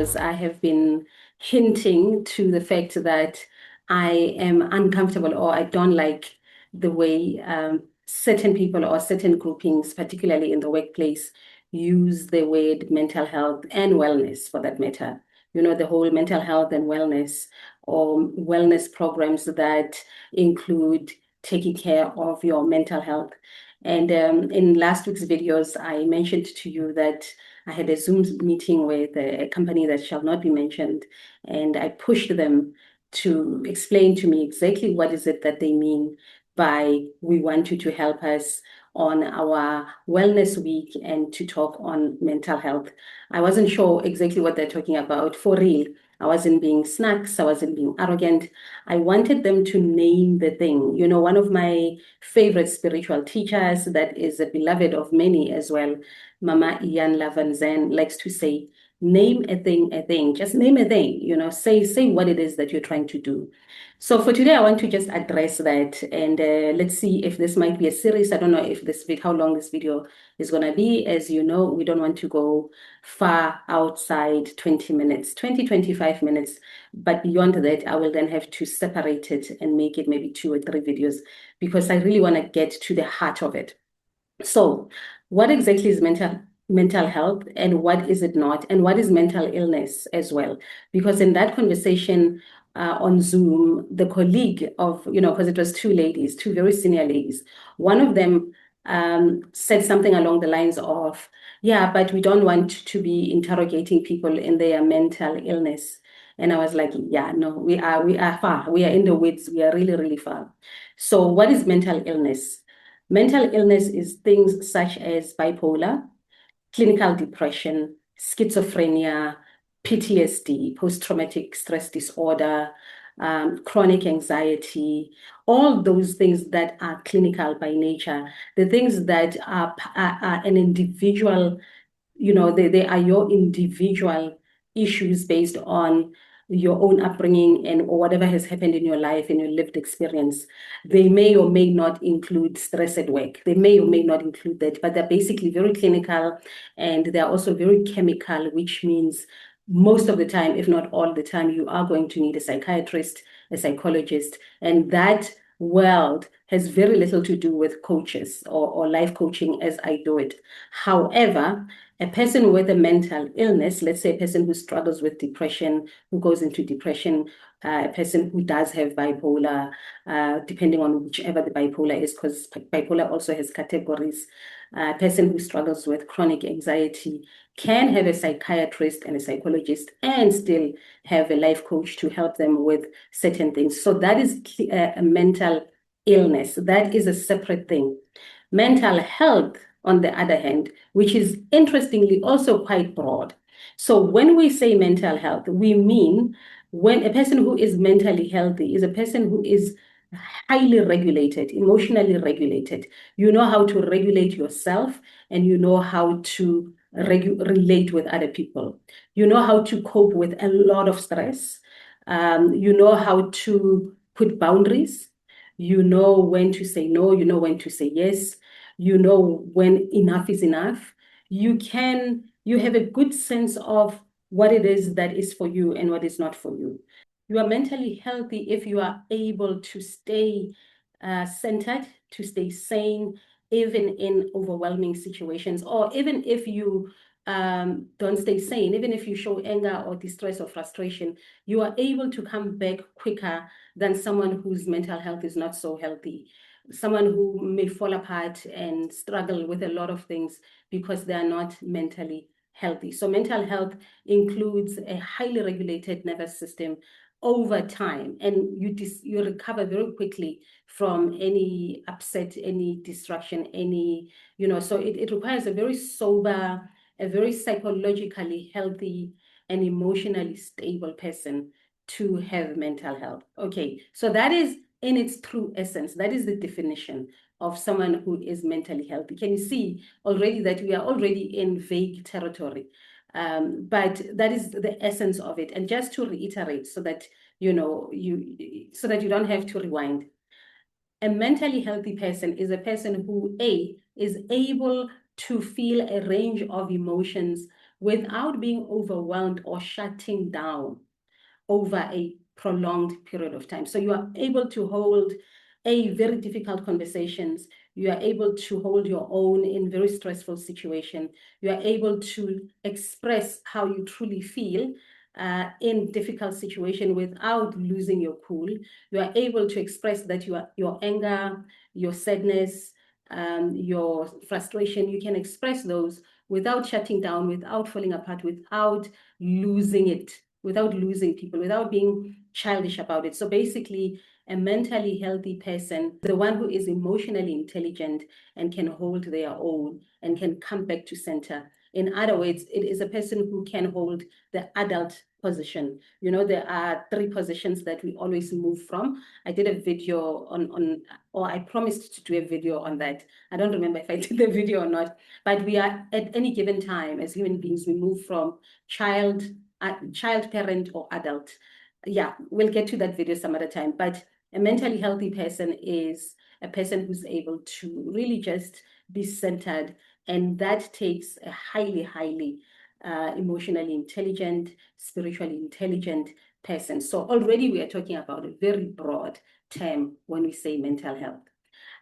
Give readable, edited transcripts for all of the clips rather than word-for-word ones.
videos, I have been hinting to the fact that I am uncomfortable or I don't like the way certain people or certain groupings, particularly in the workplace, use the word mental health and wellness for that matter. You know, the whole mental health and wellness or wellness programs that include taking care of your mental health. And in last week's videos, I mentioned to you that I had a Zoom meeting with a company that shall not be mentioned, and I pushed them to explain to me exactly what is it that they mean by we want you to help us on our wellness week and to talk on mental health. I wasn't sure exactly what they're talking about for real. I wasn't being snacks, I wasn't being arrogant. I wanted them to name the thing. You know, one of my favorite spiritual teachers that is a beloved of many as well, Mama Ian Lavanzen, likes to say, name a thing, just name a thing, you know, say what it is that you're trying to do. So for today, I want to just address that, and let's see if this might be a series. I don't know if this how long this video is going to be. As you know, we don't want to go far outside 20 minutes, 25 minutes. But beyond that, I will then have to separate it and make it maybe 2 or 3 videos because I really want to get to the heart of it. So, what exactly is mental health and what is it not? And what is mental illness as well? Because in that conversation on Zoom, the colleague of, you know, because it was 2 ladies, 2 very senior ladies, one of them said something along the lines of, yeah, but we don't want to be interrogating people in their mental illness. And I was like, yeah, no, we are far. We are in the weeds. We are really, really far. So what is mental illness? Mental illness is things such as bipolar, clinical depression, schizophrenia, PTSD, post-traumatic stress disorder, chronic anxiety, all those things that are clinical by nature, the things that are an individual, you know, they are your individual issues based on your own upbringing and or whatever has happened in your life and your lived experience. They may or may not include stress at work. They may or may not include that, but they're basically very clinical and they're also very chemical, which means most of the time, if not all the time, you are going to need a psychiatrist, a psychologist, and that world has very little to do with coaches or life coaching as I do it. However, a person with a mental illness, let's say a person who struggles with depression, who goes into depression, a person who does have bipolar, depending on whichever the bipolar is, because bipolar also has categories. A person who struggles with chronic anxiety can have a psychiatrist and a psychologist and still have a life coach to help them with certain things. So that is a mental illness. That is a separate thing. Mental health, on the other hand, which is interestingly also quite broad. So when we say mental health, we mean when a person who is mentally healthy is a person who is highly regulated, emotionally regulated. You know how to regulate yourself and you know how to relate with other people. You know how to cope with a lot of stress. You know how to put boundaries. You know when to say no. You know when to say yes. You know when enough is enough. You have a good sense of what it is that is for you and what is not for you. You are mentally healthy if you are able to stay centered, to stay sane, even in overwhelming situations, or even if you don't stay sane, even if you show anger or distress or frustration, you are able to come back quicker than someone whose mental health is not so healthy. Someone who may fall apart and struggle with a lot of things because they are not mentally healthy. So mental health includes a highly regulated nervous system over time, and you recover very quickly from any upset, any distraction, any, you know, so it requires a very sober, a very psychologically healthy and emotionally stable person to have mental health. Okay, so that is in its true essence, that is the definition of someone who is mentally healthy. Can you see already that we are already in vague territory? But that is the essence of it. And just to reiterate, so that you know, so that you don't have to rewind. A mentally healthy person is a person who is able to feel a range of emotions without being overwhelmed or shutting down over a prolonged period of time. So you are able to hold a very difficult conversations. You are able to hold your own in very stressful situation. You are able to express how you truly feel in difficult situation without losing your cool. You are able to express that your anger, your sadness, your frustration, you can express those without shutting down, without falling apart, without losing it, without losing people, without being childish about it. So basically, a mentally healthy person, the one who is emotionally intelligent and can hold their own and can come back to center. In other words, it is a person who can hold the adult position. You know, there are 3 positions that we always move from. I did a video or I promised to do a video on that. I don't remember if I did the video or not, but we are at any given time as human beings, we move from child, parent, or adult. Yeah, we'll get to that video some other time. But a mentally healthy person is a person who's able to really just be centered. And that takes a highly emotionally intelligent, spiritually intelligent person. So already we are talking about a very broad term when we say mental health.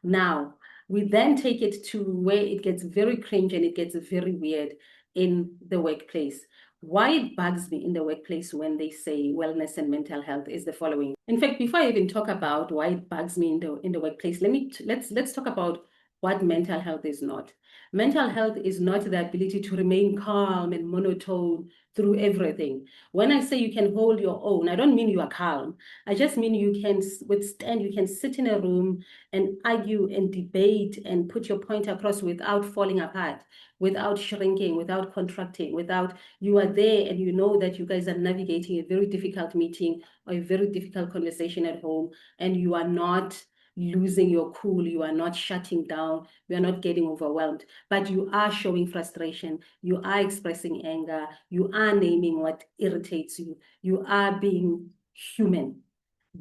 Now, we then take it to where it gets very cringe and it gets very weird in the workplace. Why it bugs me in the workplace when they say wellness and mental health is the following. In fact, before I even talk about why it bugs me in the workplace, let's talk about what mental health is not. Mental health is not the ability to remain calm and monotone through everything. When I say you can hold your own, I don't mean you are calm. I just mean you can withstand, you can sit in a room and argue and debate and put your point across without falling apart, without shrinking, without contracting, without you are there and you know that you guys are navigating a very difficult meeting or a very difficult conversation at home, and you are not losing your cool, you are not shutting down, you are not getting overwhelmed, but you are showing frustration, you are expressing anger, you are naming what irritates you, you are being human.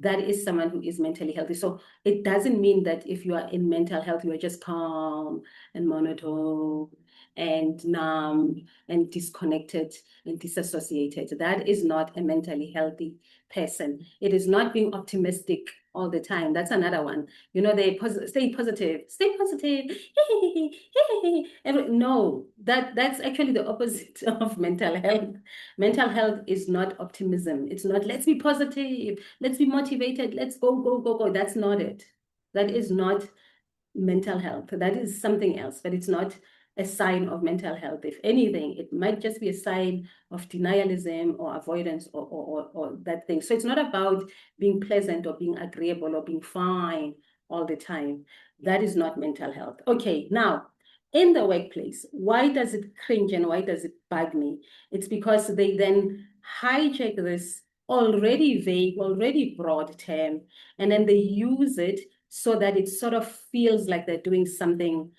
That is someone who is mentally healthy. So it doesn't mean that if you are in mental health, you are just calm and monotone and numb and disconnected and disassociated. That is not a mentally healthy person. It is not being optimistic all the time. That's another one. You know, they stay positive, stay positive. No, that's actually the opposite of mental health. Mental health is not optimism. It's not, let's be positive, let's be motivated, let's go, go, go, go. That's not it. That is not mental health. That is something else, but it's not a sign of mental health. If anything, it might just be a sign of denialism or avoidance or that thing. So it's not about being pleasant or being agreeable or being fine all the time. That is not mental health. Okay, now, in the workplace, why does it cringe and why does it bug me? It's because they then hijack this already vague, already broad term, and then they use it so that it sort of feels like they're doing something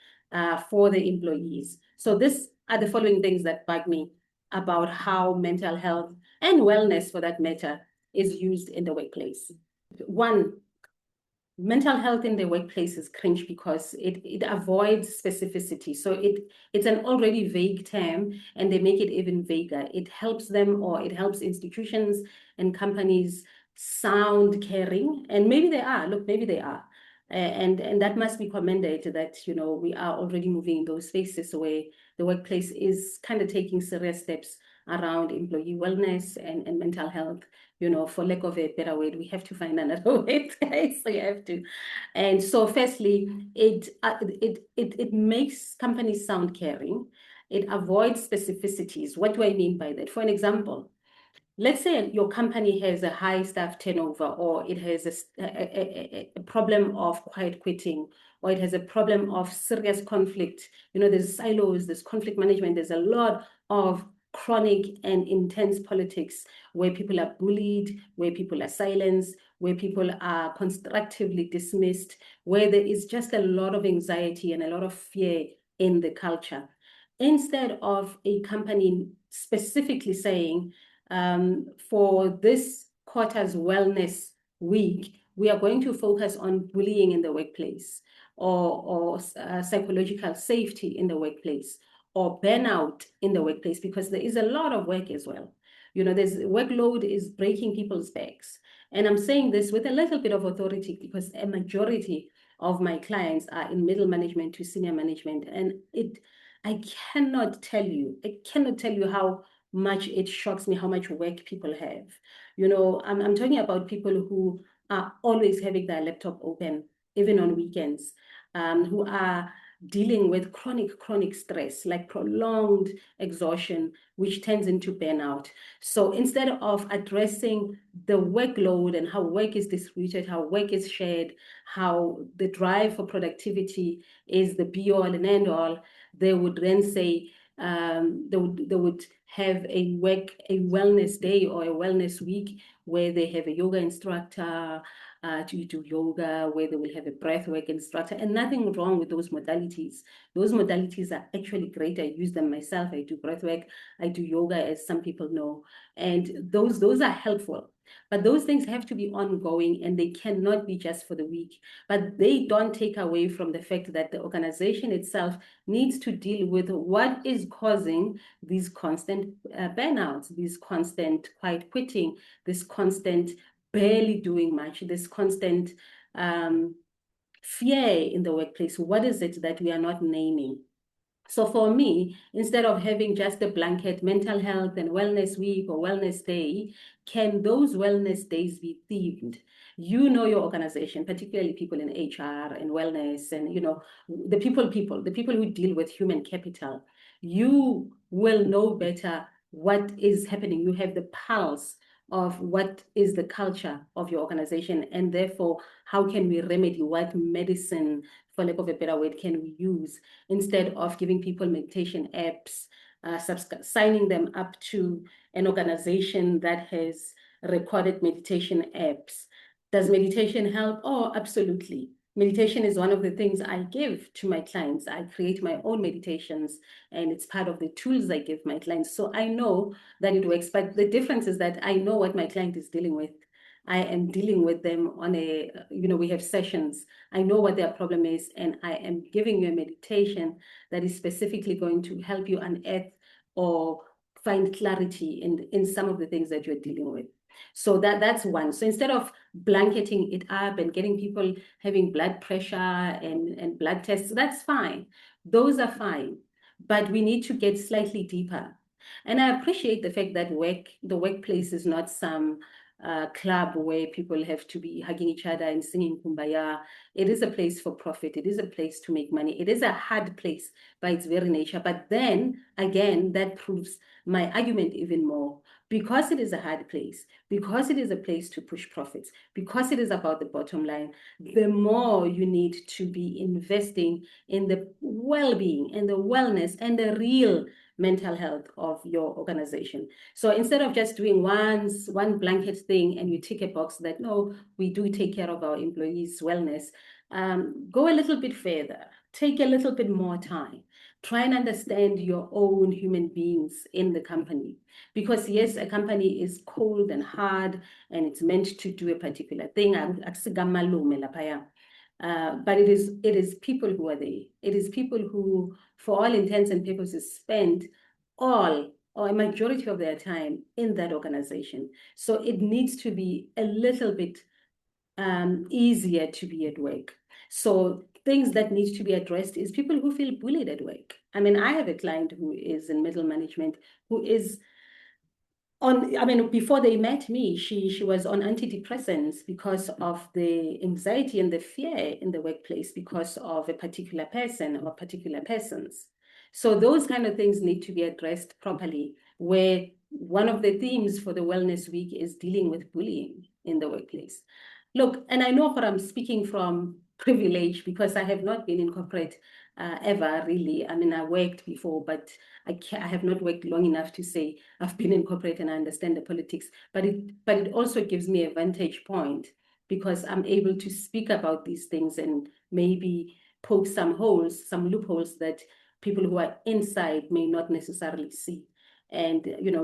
for the employees. So these are the following things that bug me about how mental health and wellness, for that matter, is used in the workplace. One, mental health in the workplace is cringe because it avoids specificity. So it's an already vague term and they make it even vaguer. It helps them, or it helps institutions and companies sound caring, and maybe they are. Look, maybe they are. And that must be commended, that, you know, we are already moving in those spaces where the workplace is kind of taking serious steps around employee wellness and mental health. You know, for lack of a better word, we have to find another word, guys. So you have to. And so firstly, it makes companies sound caring. It avoids specificities. What do I mean by that? For an example, let's say your company has a high staff turnover, or it has a problem of quiet quitting, or it has a problem of serious conflict. You know, there's silos, there's conflict management, there's a lot of chronic and intense politics where people are bullied, where people are silenced, where people are constructively dismissed, where there is just a lot of anxiety and a lot of fear in the culture. Instead of a company specifically saying, for this quarter's wellness week, we are going to focus on bullying in the workplace, or psychological safety in the workplace, or burnout in the workplace, because there is a lot of work as well. There's workload is breaking people's backs. And I'm saying this with a little bit of authority because a majority of my clients are in middle management to senior management. And I cannot tell you how much it shocks me how much work people have. I'm talking about people who are always having their laptop open, even on weekends, who are dealing with chronic stress, like prolonged exhaustion, which turns into burnout. So instead of addressing the workload and how work is distributed, how work is shared, how the drive for productivity is the be all and end all, they would then say they would have a wellness day or a wellness week where they have a yoga instructor to do yoga, where they will have a breathwork instructor, and nothing wrong with those modalities. Those modalities are actually great. I use them myself. I do breathwork, I do yoga, as some people know, and those are helpful. But those things have to be ongoing, and they cannot be just for the week. But they don't take away from the fact that the organization itself needs to deal with what is causing these constant burnouts, these constant quiet quitting, this constant barely doing much, this constant fear in the workplace. What is it that we are not naming? So for me, instead of having just a blanket mental health and wellness week or wellness day, can those wellness days be themed? Your organization, particularly people in HR and wellness and, the people who deal with human capital, you will know better what is happening. You have the pulse of what is the culture of your organization, and therefore, how can we remedy, what medicine, for lack of a better word, can we use, instead of giving people meditation apps, signing them up to an organization that has recorded meditation apps. Does meditation help? Oh, absolutely. Meditation is one of the things I give to my clients. I create my own meditations, and it's part of the tools I give my clients. So I know that it works, but the difference is that I know what my client is dealing with. I am dealing with them on we have sessions. I know what their problem is, and I am giving you a meditation that is specifically going to help you unearth or find clarity in some of the things that you're dealing with. So that's one. So instead of blanketing it up and getting people having blood pressure and blood tests, that's fine. Those are fine. But we need to get slightly deeper. And I appreciate the fact that the workplace is not some club where people have to be hugging each other and singing kumbaya. It is a place for profit. It is a place to make money. It is a hard place by its very nature. But then again, that proves my argument even more. Because it is a hard place, because it is a place to push profits, because it is about the bottom line, the more you need to be investing in the well-being and the wellness and the real mental health of your organization. So instead of just doing one blanket thing and you tick a box that, no, we do take care of our employees' wellness, go a little bit further, take a little bit more time. Try and understand your own human beings in the company. Because yes, a company is cold and hard and it's meant to do a particular thing. But it is people who are there. It is people who, for all intents and purposes, spend all or a majority of their time in that organization. So it needs to be a little bit easier to be at work. So things that need to be addressed is people who feel bullied at work. I mean, I have a client who is in middle management who is before they met me, she was on antidepressants because of the anxiety and the fear in the workplace because of a particular person or particular persons. So those kind of things need to be addressed properly, where one of the themes for the Wellness Week is dealing with bullying in the workplace. Look, and I know what I'm speaking from privilege because I have not been in corporate ever, really. I mean, I worked before, but I have not worked long enough to say I've been in corporate and I understand the politics. But it also gives me a vantage point because I'm able to speak about these things and maybe poke some loopholes that people who are inside may not necessarily see, and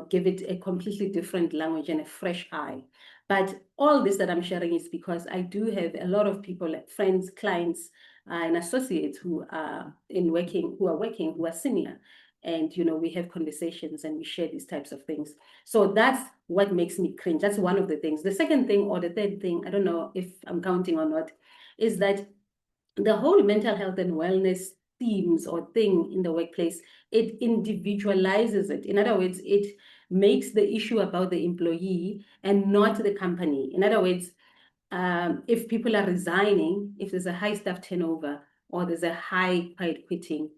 give it a completely different language and a fresh eye. But all this that I'm sharing is because I do have a lot of people, like friends, clients, and associates who are working, who are senior. and we have conversations and we share these types of things. So that's what makes me cringe. That's one of the things. The second thing, or the third thing, I don't know if I'm counting or not, is that the whole mental health and wellness themes or thing in the workplace, it individualizes it. In other words, it makes the issue about the employee and not the company. In other words, if people are resigning, if there's a high staff turnover or there's a high quiet quitting,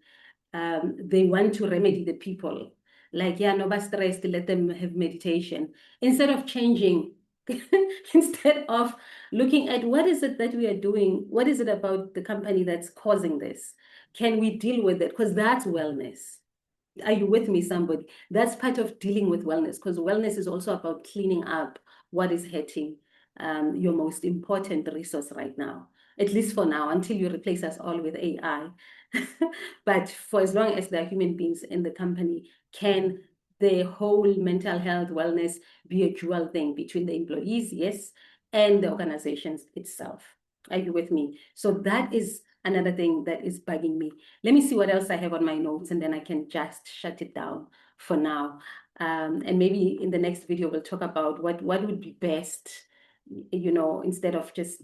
they want to remedy the people. Like, yeah, no, but stressed, let them have meditation. Instead of changing, instead of looking at what is it that we are doing, what is it about the company that's causing this? Can we deal with it? Because that's wellness. Are you with me, somebody? That's part of dealing with wellness, because wellness is also about cleaning up what is hurting your most important resource right now, at least for now, until you replace us all with AI. But for as long as there are human beings in the company, can the whole mental health wellness be a dual thing between the employees, yes, and the organizations itself? Are you with me? So that is another thing that is bugging me. Let me see what else I have on my notes, and then I can just shut it down for now. And maybe in the next video, we'll talk about what would be best, instead of just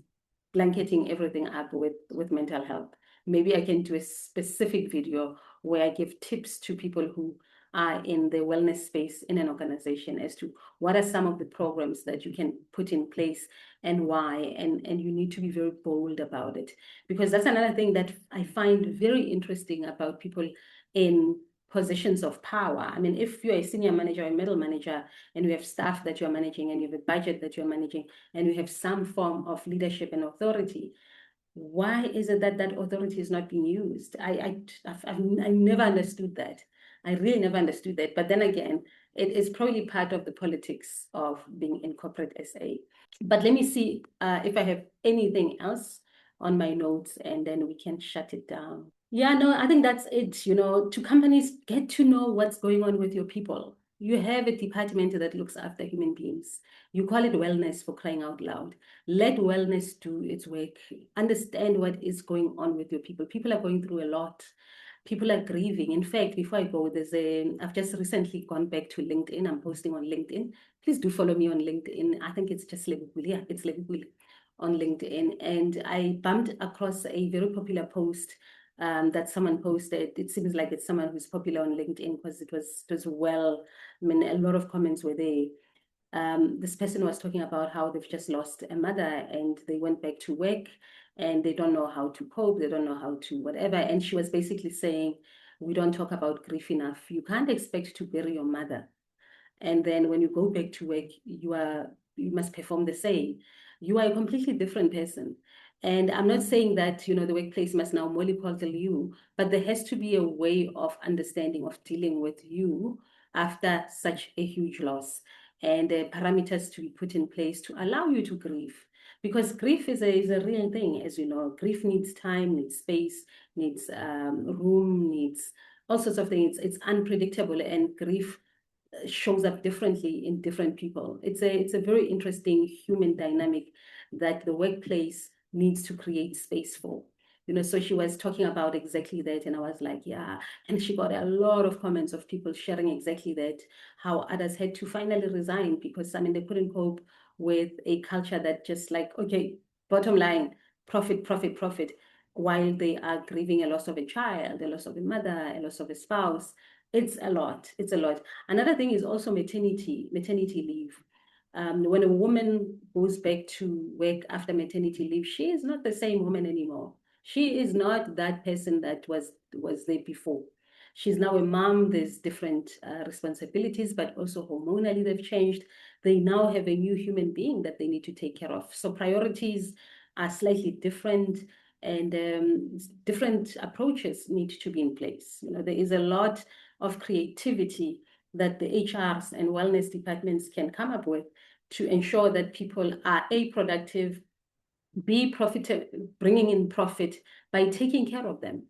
blanketing everything up with mental health. Maybe I can do a specific video where I give tips to people who are in the wellness space in an organization as to what are some of the programs that you can put in place and why, and you need to be very bold about it, because that's another thing that I find very interesting about people in positions of power. I mean, if you're a senior manager or a middle manager and you have staff that you're managing and you have a budget that you're managing and you have some form of leadership and authority, why is it that that authority is not being used? I've never understood that. I really never understood that. But then again, it is probably part of the politics of being in corporate SA. But let me see if I have anything else on my notes, and then we can shut it down. Yeah, no, I think that's it. To companies, get to know what's going on with your people. You have a department that looks after human beings. You call it wellness, for crying out loud. Let wellness do its work. Understand what is going on with your people. People are going through a lot. People are grieving. In fact, before I go, I've just recently gone back to LinkedIn. I'm posting on LinkedIn. Please do follow me on LinkedIn. I think it's just Lebukuli. Yeah, it's Lebukuli on LinkedIn. And I bumped across a very popular post that someone posted. It seems like it's someone who's popular on LinkedIn, because it was well, I mean, a lot of comments were there. This person was talking about how they've just lost a mother and they went back to work and they don't know how to cope, they don't know how to whatever. And she was basically saying, we don't talk about grief enough. You can't expect to bury your mother, and then when you go back to work, you must perform the same. You are a completely different person. And I'm not saying that, the workplace must now mollycoddle you, but there has to be a way of understanding, of dealing with you after such a huge loss, and parameters to be put in place to allow you to grieve. Because grief is a real thing, as you know. Grief needs time, needs space, needs room, needs all sorts of things. It's unpredictable, and grief shows up differently in different people. It's a very interesting human dynamic that the workplace needs to create space for. So she was talking about exactly that, and I was like, yeah. And she got a lot of comments of people sharing exactly that, how others had to finally resign because, I mean, they couldn't cope with a culture that just like, okay, bottom line, profit, profit, profit, while they are grieving a loss of a child, a loss of a mother, a loss of a spouse. It's a lot. It's a lot. Another thing is also maternity leave. When a woman goes back to work after maternity leave, she is not the same woman anymore. She is not that person that was there before. She's now a mom. There's different responsibilities, but also hormonally they've changed. They now have a new human being that they need to take care of. So priorities are slightly different, and different approaches need to be in place. There is a lot of creativity that the HRs and wellness departments can come up with to ensure that people are A, productive, B, profitable, bringing in profit by taking care of them.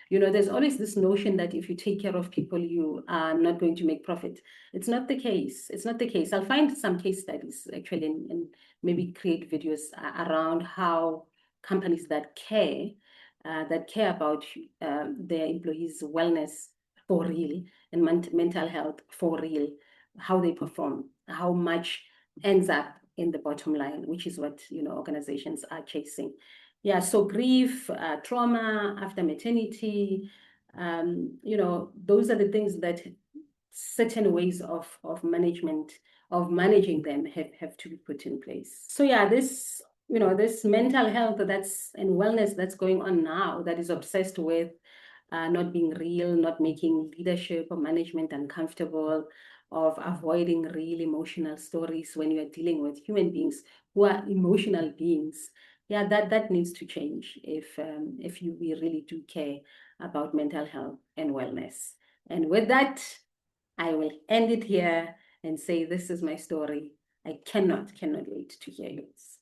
There's always this notion that if you take care of people, you are not going to make profit. It's not the case. It's not the case. I'll find some case studies actually, and maybe create videos around how companies that care about their employees' wellness for real, and mental health for real, how they perform, how much ends up in the bottom line, which is what, organizations are chasing. Yeah, so grief, trauma after maternity, those are the things that certain ways of managing them have to be put in place. So yeah, this mental health and wellness that's going on now, that is obsessed with not being real, not making leadership or management uncomfortable, of avoiding real emotional stories when you're dealing with human beings who are emotional beings. Yeah, that needs to change if we really do care about mental health and wellness. And with that, I will end it here and say this is my story. I cannot wait to hear yours.